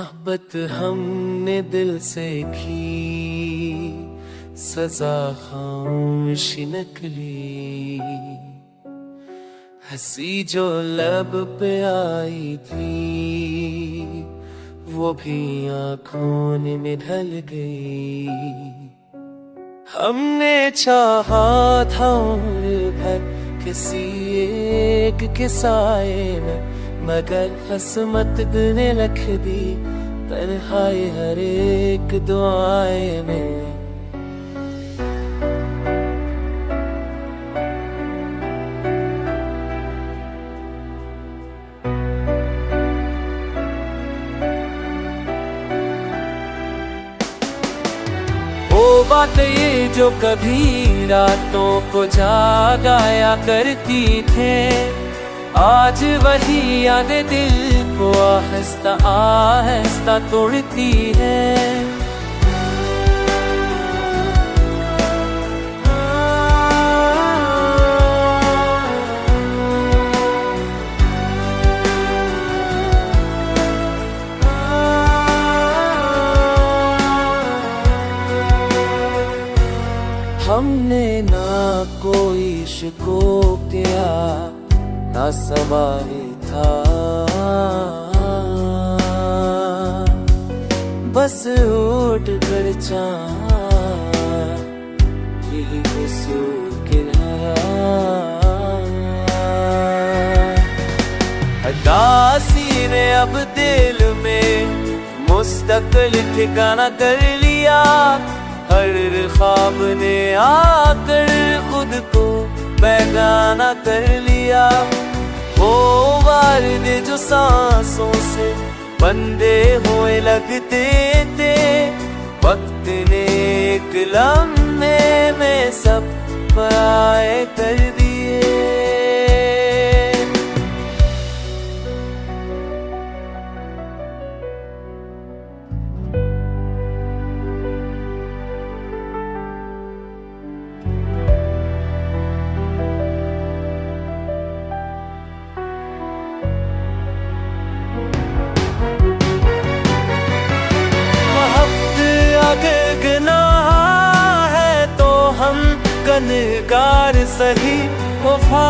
मोहब्बत हमने दिल से की, सजा खामोशी नकली। हंसी जो लब पे आई थी, वो भी आँखों में ढल गई। हमने चाहा था उम्र भर किसी एक के साए में, मगर किस्मत ने रख दी तन्हाई हर एक दुआए में। वो बात ये जो कभी रातों को जागाया करती थे, आज वही यादें दिल को आहिस्ता आहिस्ता तोड़ती है। हमने ना कोई शिकोक दिया, ना सवारी था, बस उठ कर चाहा यही कसूर अदासी ने अब दिल में मुस्तकिल ठिकाना कर लिया। हर ख्वाब ने आकर खुद को बेगाना कर लिया। वो वारिदे जो सांसों से बंधे हुए लगते थे, वक्त ने एक लम्हे में सब पराए कर दिए। कनकार सही वफा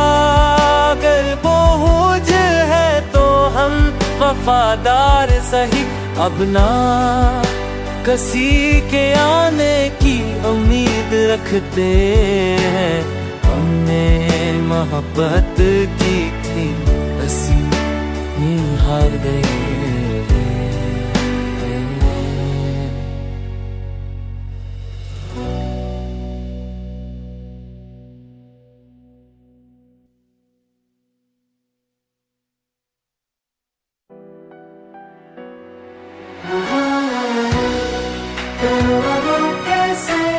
अगर बोझ है तो हम वफादार सही। अब ना किसी के आने की उम्मीद रखते हैं, हमने मोहब्बत की थी हंसी हार गए। कैसे